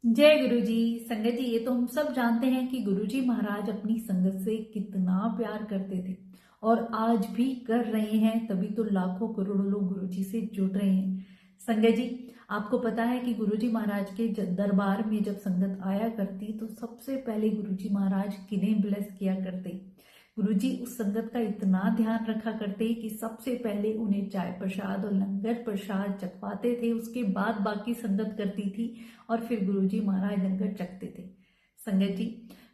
जय गुरु जी। संगत जी, ये तो हम सब जानते हैं कि गुरु जी महाराज अपनी संगत से कितना प्यार करते थे और आज भी कर रहे हैं, तभी तो लाखों करोड़ों लोग गुरु जी से जुड़ रहे हैं। संगत जी, आपको पता है कि गुरु जी महाराज के दरबार में जब संगत आया करती तो सबसे पहले गुरु जी महाराज किन्हें ब्लेस किया करते। गुरुजी उस संगत का इतना ध्यान रखा करते कि सबसे पहले उन्हें चाय प्रसाद और लंगर प्रसाद चखवाते थे, उसके बाद बाकी संगत करती थी और फिर गुरुजी महाराज लंगर चखते थे। संगत जी,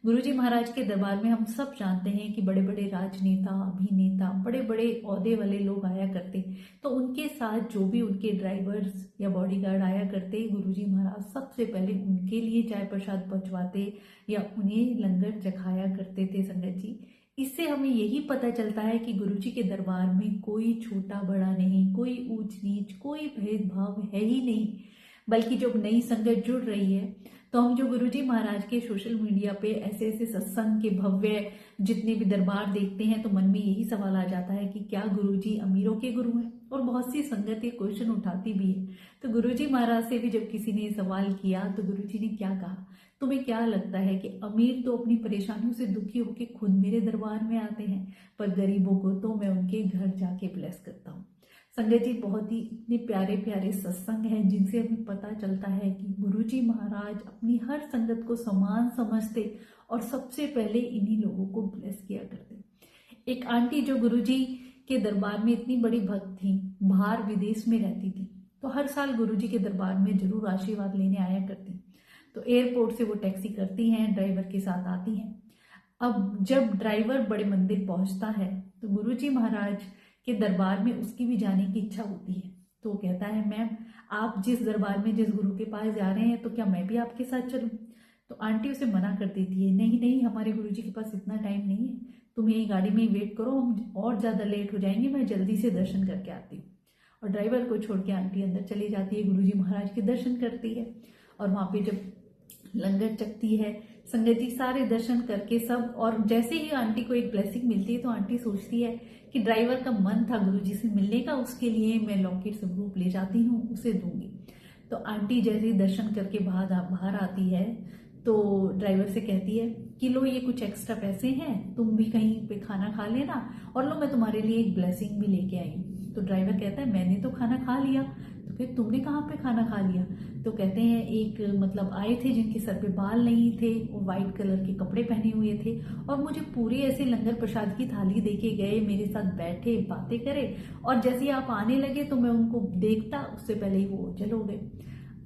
गुरुजी महाराज के दरबार में हम सब जानते हैं कि बड़े बड़े राजनेता, अभिनेता, बड़े बड़े ओहदे वाले लोग आया करते, तो उनके साथ जो भी उनके ड्राइवर्स या बॉडीगार्ड आया करते, गुरुजी महाराज सबसे पहले उनके लिए चाय प्रसाद पहुंचवाते या उन्हें लंगर चखाया करते थे। संगत जी, इससे हमें यही पता चलता है कि गुरुजी के दरबार में कोई छोटा बड़ा नहीं, कोई ऊंच नीच, कोई भेदभाव है ही नहीं। बल्कि जब नई संगत जुड़ रही है तो हम जो गुरुजी महाराज के सोशल मीडिया पे ऐसे ऐसे सत्संग के भव्य जितने भी दरबार देखते हैं तो मन में यही सवाल आ जाता है कि क्या गुरुजी अमीरों के गुरु हैं। और बहुत सी संगत ये क्वेश्चन उठाती भी है। तो गुरुजी महाराज से भी जब किसी ने ये सवाल किया तो गुरुजी ने क्या कहा, तुम्हें क्या लगता है कि अमीर तो अपनी परेशानियों से दुखी होकर खुद मेरे दरबार में आते हैं, पर गरीबों को तो मैं उनके घर जाके ब्लेस करता हूँ। संगत जी, बहुत ही इतने प्यारे प्यारे सत्संग हैं जिनसे हमें पता चलता है कि गुरुजी महाराज अपनी हर संगत को समान समझते और सबसे पहले इन्हीं लोगों को ब्लेस किया करते। एक आंटी जो गुरुजी के दरबार में इतनी बड़ी भक्त थी, बाहर विदेश में रहती थी, तो हर साल गुरुजी के दरबार में जरूर आशीर्वाद लेने आया करती। तो एयरपोर्ट से वो टैक्सी करती हैं, ड्राइवर के साथ आती हैं। अब जब ड्राइवर बड़े मंदिर पहुंचता है तो गुरुजी महाराज के दरबार में उसकी भी जाने की इच्छा होती है। तो वो कहता है, मैम आप जिस दरबार में जिस गुरु के पास जा रहे हैं तो क्या मैं भी आपके साथ चलूं? तो आंटी उसे मना कर देती है, नहीं नहीं, हमारे गुरुजी के पास इतना टाइम नहीं है, तुम यही गाड़ी में वेट करो, हम और ज़्यादा लेट हो जाएंगे, मैं जल्दी से दर्शन करके आती हूँ। और ड्राइवर को छोड़ के आंटी अंदर चली जाती है, गुरुजी महाराज के दर्शन करती है। और वहाँ पे जब लंगर चखती है, संगति सारे दर्शन करके सब, और जैसे ही आंटी को एक ब्लेसिंग मिलती है तो आंटी सोचती है कि ड्राइवर का मन था गुरुजी से मिलने का, उसके लिए मैं लॉकेट स्वरूप ले जाती हूँ, उसे दूंगी। तो आंटी जैसे ही दर्शन करके बाहर आती है तो ड्राइवर से कहती है कि लो ये कुछ एक्स्ट्रा पैसे हैं, तुम भी कहीं पे खाना खा लेना, और लो मैं तुम्हारे लिए एक ब्लेसिंग भी लेके आई हूँ। तो ड्राइवर कहता है, मैंने तो खाना खा लिया। तो फिर तुमने कहाँ पे खाना खा लिया? तो कहते हैं, एक मतलब आए थे जिनके सर पे बाल नहीं थे, वो व्हाइट कलर के कपड़े पहने हुए थे और मुझे पूरी ऐसे लंगर प्रसाद की थाली देके गए, मेरे साथ बैठे, बातें करे, और जैसे ही आप आने लगे तो मैं उनको देखता, उससे पहले ही वो चले गए।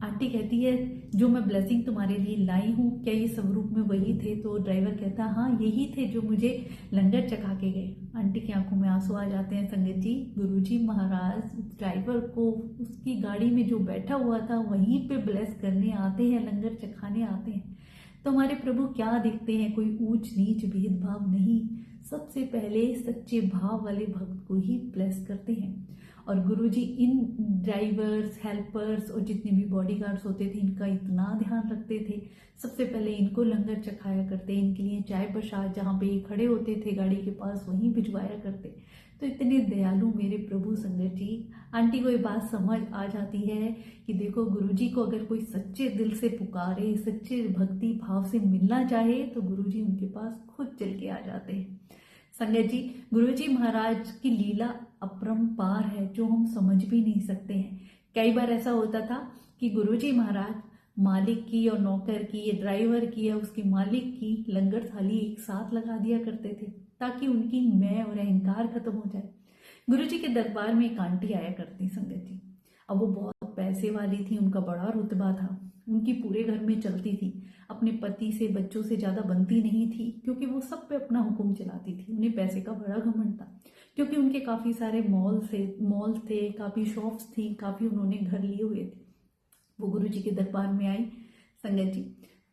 आंटी कहती है, जो मैं ब्लेसिंग तुम्हारे लिए लाई हूँ, क्या ये स्वरूप में वही थे? तो ड्राइवर कहता, हाँ यही थे जो मुझे लंगर चखा के गए। आंटी की आंखों में आंसू आ जाते हैं। संगत जी, गुरुजी महाराज ड्राइवर को उसकी गाड़ी में जो बैठा हुआ था वहीं पे ब्लेस करने आते हैं, लंगर चखाने आते हैं। तो हमारे प्रभु क्या देखते हैं? कोई ऊंच नीच भेदभाव नहीं, सबसे पहले सच्चे भाव वाले भक्त को ही ब्लेस करते हैं। और गुरुजी इन ड्राइवर्स, हेल्पर्स और जितने भी बॉडीगार्ड्स होते थे इनका इतना ध्यान रखते थे। सबसे पहले इनको लंगर चखाया करते, इनके लिए चाय प्रसाद जहाँ पे ये खड़े होते थे गाड़ी के पास वहीं भिजवाया करते। तो इतने दयालु मेरे प्रभु। संगत जी, आंटी को ये बात समझ आ जाती है कि देखो, गुरुजी को अगर कोई सच्चे दिल से पुकारे, सच्चे भक्ति भाव से मिलना चाहे तो गुरुजी उनके पास खुद चल के आ जाते हैं। संगत जी, गुरुजी महाराज की लीला अपरंपार है जो हम समझ भी नहीं सकते हैं। कई बार ऐसा होता था कि गुरुजी महाराज मालिक की और नौकर की या ड्राइवर की या उसके मालिक की लंगर थाली एक साथ लगा दिया करते थे ताकि उनकी मैं और अहंकार खत्म हो जाए। गुरुजी के दरबार में एक आंटी आया करती। संगत जी, अब वो बहुत पैसे वाली थी, उनका बड़ा रुतबा था, उनकी पूरे घर में चलती थी, अपने पति से बच्चों से ज्यादा बनती नहीं थी क्योंकि वो सब पे अपना हुक्म चलाती थी। उन्हें पैसे का बड़ा घमंड था क्योंकि उनके काफी सारे मॉल थे, काफी शॉप्स थी, काफी उन्होंने घर लिए हुए थे। वो गुरुजी के दरबार में आई। संगत जी,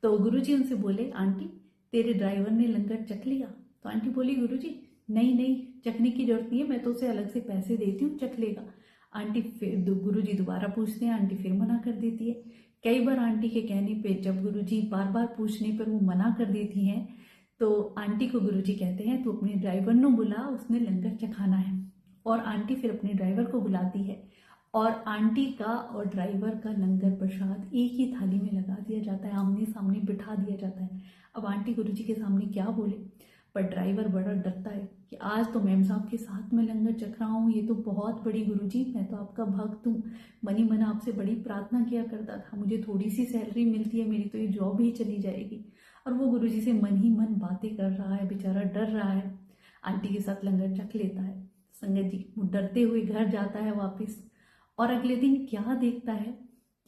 तो गुरुजी उनसे बोले, आंटी तेरे ड्राइवर ने लंगर चख लिया? तो आंटी बोली, गुरुजी नहीं नहीं, चखने की जरूरत नहीं है, मैं तो उसे अलग से पैसे देती हूँ, चख लेगा। आंटी फिर गुरुजी दोबारा पूछते हैं, आंटी फिर मना कर देती है। कई बार आंटी के कहने पे जब गुरुजी बार बार पूछने पर वो मना कर देती हैं तो आंटी को गुरुजी कहते हैं, तू अपने ड्राइवर को बुला, उसने लंगर चखाना है। और आंटी फिर अपने ड्राइवर को बुलाती है और आंटी का और ड्राइवर का लंगर प्रसाद एक ही थाली में लगा दिया जाता है, आमने सामने बिठा दिया जाता है। अब आंटी गुरुजी के सामने क्या बोले, पर ड्राइवर बड़ा डरता है कि आज तो मैम साहब के साथ में लंगर चख रहा हूँ, ये तो बहुत बड़ी गुरुजी, मैं तो आपका भक्त हूँ, मनी मन आपसे बड़ी प्रार्थना किया करता था, मुझे थोड़ी सी सैलरी मिलती है, मेरी तो ये जॉब ही चली जाएगी। और वो गुरुजी से मन ही मन बातें कर रहा है, बेचारा डर रहा है। आंटी के साथ लंगर चख लेता है संगत जी, वो डरते हुए घर जाता है वापस। और अगले दिन क्या देखता है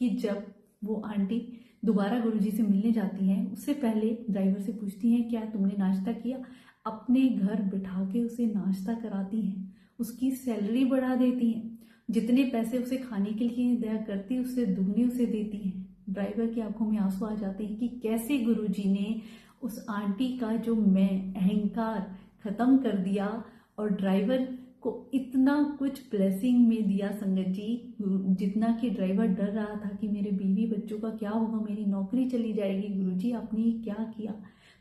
कि जब वो आंटी दोबारा गुरुजी से मिलने जाती हैं, उससे पहले ड्राइवर से पूछती हैं क्या तुमने नाश्ता किया। अपने घर बिठा के उसे नाश्ता कराती हैं, उसकी सैलरी बढ़ा देती हैं, जितने पैसे उसे खाने के लिए दिया करती उससे दुगने उसे देती हैं। ड्राइवर की आंखों में आंसू आ जाते हैं कि कैसे गुरुजी ने उस आंटी का जो मैं अहंकार खत्म कर दिया और ड्राइवर को इतना कुछ ब्लेसिंग में दिया संगत जी, जितना कि ड्राइवर डर रहा था कि मेरे बीवी बच्चों का क्या होगा, मेरी नौकरी चली जाएगी, गुरुजी आपने क्या किया।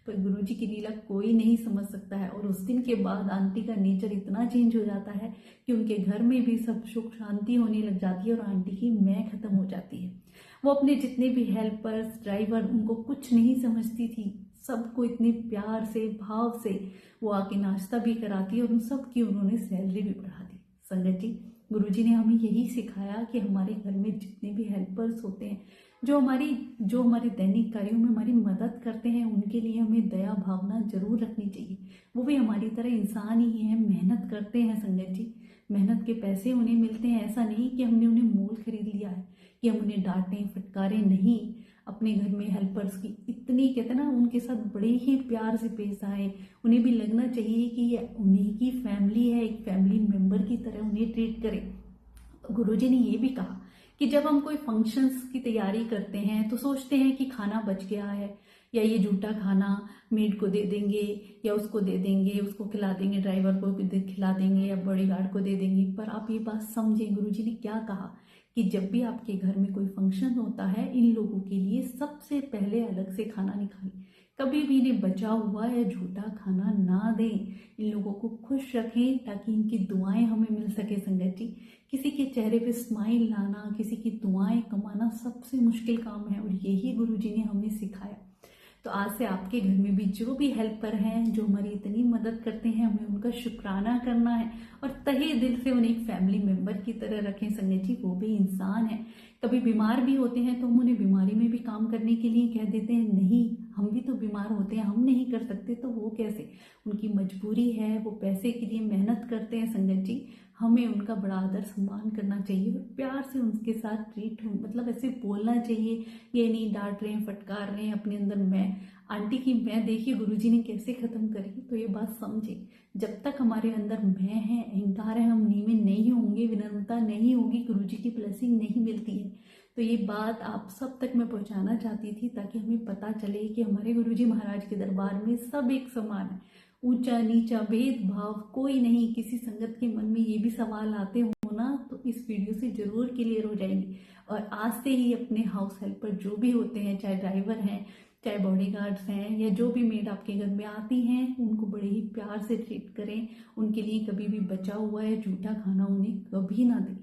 पर गुरुजी की लीला कोई नहीं समझ सकता है। और उस दिन के बाद आंटी का नेचर इतना चेंज हो जाता है कि उनके घर में भी सब सुख शांति होने लग जाती है और आंटी की मैं खत्म हो जाती है। वो अपने जितने भी हेल्पर्स ड्राइवर उनको कुछ नहीं समझती थी, सबको इतने प्यार से भाव से वो आके नाश्ता भी कराती है और उन सब की उन्होंने सैलरी भी बढ़ा दी। संगत जी, गुरुजी ने हमें यही सिखाया कि हमारे घर में जितने भी हेल्पर्स होते हैं, जो हमारे दैनिक कार्यों में हमारी मदद करते हैं, उनके लिए हमें दया भावना जरूर रखनी चाहिए। वो भी हमारी तरह इंसान ही है, मेहनत करते हैं संगत जी, मेहनत के पैसे उन्हें मिलते हैं। ऐसा नहीं कि हमने उन्हें मोल खरीद लिया है, कि हम उन्हें डांटें फटकारें, नहीं। अपने घर में हेल्पर्स की इतनी कहते हैं ना, उनके साथ बड़े ही प्यार से पेश आए। उन्हें भी लगना चाहिए कि ये उन्हीं की फैमिली है, एक फैमिली मेंबर की तरह उन्हें ट्रीट करें। गुरुजी ने ये भी कहा कि जब हम कोई फंक्शंस की तैयारी करते हैं तो सोचते हैं कि खाना बच गया है, या ये झूठा खाना मेड को दे देंगे, या उसको दे देंगे, उसको खिला देंगे, ड्राइवर को खिला देंगे, या बॉडीगार्ड को दे देंगे। पर आप ये बात समझे, गुरुजी ने क्या कहा कि जब भी आपके घर में कोई फंक्शन होता है, इन लोगों के लिए सबसे पहले अलग से खाना निकालें, कभी भी इन्हें बचा हुआ या झूठा खाना ना दें। इन लोगों को खुश रखें ताकि इनकी दुआएं हमें मिल सके। संगत जी, किसी के चेहरे पे स्माइल लाना, किसी की दुआएं कमाना सबसे मुश्किल काम है, और यही गुरुजी ने हमें सिखाया। तो आज से आपके घर में भी जो भी हेल्पर हैं, जो हमारी इतनी मदद करते हैं, हमें उनका शुक्राना करना है और तहे दिल से उन्हें एक फैमिली मेंबर की तरह रखें। संगत जी, वो भी इंसान है, कभी बीमार भी होते हैं तो हम उन्हें बीमारी में भी काम करने के लिए कह देते हैं, नहीं हम भी तो बीमार होते हैं, हम नहीं कर सकते, तो वो कैसे, उनकी मजबूरी है, वो पैसे के लिए मेहनत करते हैं। संगत जी, हमें उनका बड़ा आदर सम्मान करना चाहिए और प्यार से उनके साथ ट्रीट मतलब ऐसे बोलना चाहिए। ये नहीं डांट रहे हैं फटकार रहे हैं अपने अंदर मैं। आंटी की मैं देखिए गुरुजी ने कैसे खत्म करी, तो ये बात समझे, जब तक हमारे अंदर मैं है, अहंकार है, हम नीवे नहीं होंगे, विनम्रता नहीं होगी, गुरुजी की ब्लेसिंग नहीं मिलती है। तो ये बात आप सब तक मैं पहुंचाना चाहती थी ताकि हमें पता चले कि हमारे गुरुजी महाराज के दरबार में सब एक समान है, ऊंचा नीचा भेदभाव कोई नहीं। किसी संगत के मन में ये भी सवाल आते हो ना, तो इस वीडियो से जरूर क्लियर हो जाएंगे। और आज से ही अपने हाउस हेल्पर जो भी होते हैं, चाहे ड्राइवर हैं, चाहे बॉडीगार्ड्स हैं, या जो भी मेड आपके घर में आती हैं, उनको बड़े ही प्यार से ट्रीट करें। उनके लिए कभी भी बचा हुआ या झूठा खाना उन्हें कभी ना दें।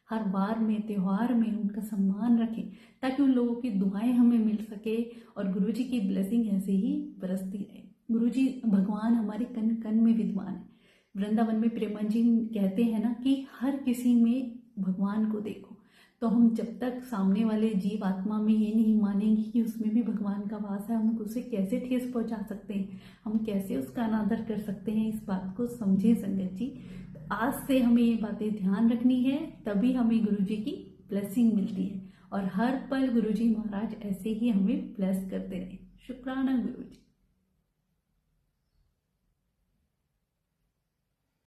हर बार में त्योहार में उनका सम्मान रखें ताकि उन लोगों की दुआएं हमें मिल सके और गुरुजी की ब्लेसिंग ऐसे ही बरसती रहे। गुरुजी भगवान हमारे कण कण में विद्वान है। वृंदावन में प्रेमा जी कहते हैं ना कि हर किसी में भगवान को देखो। तो हम जब तक सामने वाले जीव आत्मा में ये नहीं मानेंगे कि उसमें भी भगवान का वास है, हम उसे कैसे ठेस पहुंचा सकते हैं, हम कैसे उसका अनादर कर सकते हैं, इस बात को समझें संगत जी। तो आज से हमें ये बातें ध्यान रखनी है, तभी हमें गुरुजी की ब्लेसिंग मिलती है और हर पल गुरुजी महाराज ऐसे ही हमें ब्लेस करते रहे। शुक्राना गुरुजी।